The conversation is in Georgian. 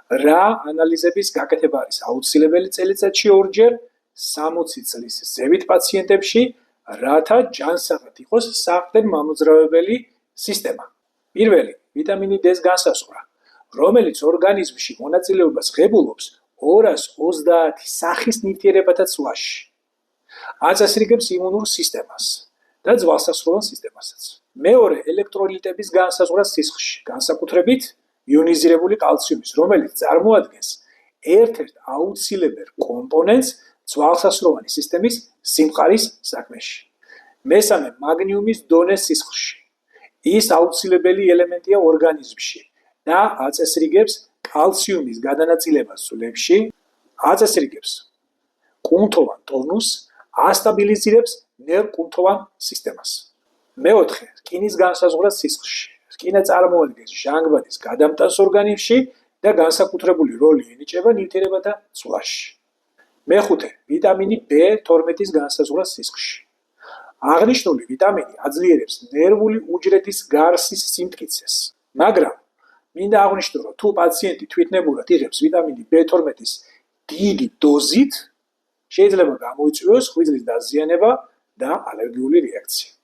რა ანალიზების გაკეთება არის აუცილებელი წელიწადში ორჯერ 60 წლის ზევით პაციენტებში, რათა ჯანსაღად იყოს საყრდენ მამოძრავებელი სისტემა. პირველი, ვიტამინი D-ს განსაზღვრა, რომელიც ორგანიზმში მონაწილეობას ღებულობს 230 სახის ნივთიერებათა ცვლაში. აწესრიგებს იმუნურ სისტემას და ძვალსასროლან სისტემასაც. მეორე, ელექტროლიტების განსაზღვრა სისხლში, განსაკუთრებით იონიზირებული კალციუმის, რომელიც წარმოადგენს ერთ-ერთ აუცილებელ კომპონენტს ძვალსასროლანი სისტემის სიმყარის საქმეში. მესამე, მაგნიუმის დონე სისხლში. ის აუცილებელი ელემენტია ორგანიზმში და აწესრიგებს კალციუმის გადანაწილებას ძვლებში, აწესრიგებს კუნთოვან ტონუსს, ასტაბილიზირებს ნერვკუნთოვან სისტემას. მეოთხე, რკინის განსაზღვრა სისხლში. რკინა წარმოადგენს ჟანგბადის გადამტანს ორგანიზმში და განსაკუთრებული როლი ენიჭება ნივთიერებათა ცვლაში. მეხუთე, ვიტამინი B12-ის განსაზღვრა სისხლში. აღნიშნული ვიტამინი აძლიერებს ნერვული უჯრედის გარსის სიმტკიცეს, მაგრამ მინდა აღვნიშნო, რომ თუ პაციენტი თვითნებურად იღებს ვიტამინი B12-ის დიდი დოზით, შეიძლება გამოიწვიოს ღვიძლის დაზიანება და ალერგიული რეაქცია.